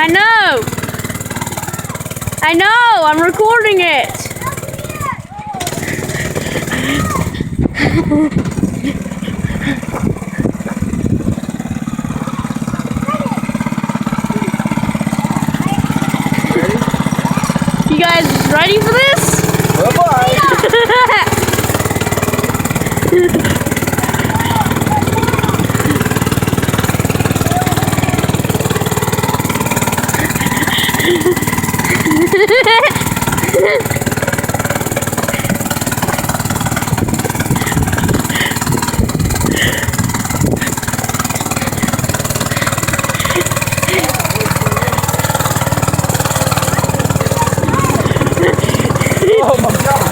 I know. I know. I'm recording it. You guys ready for this? Bye-bye. Oh my God.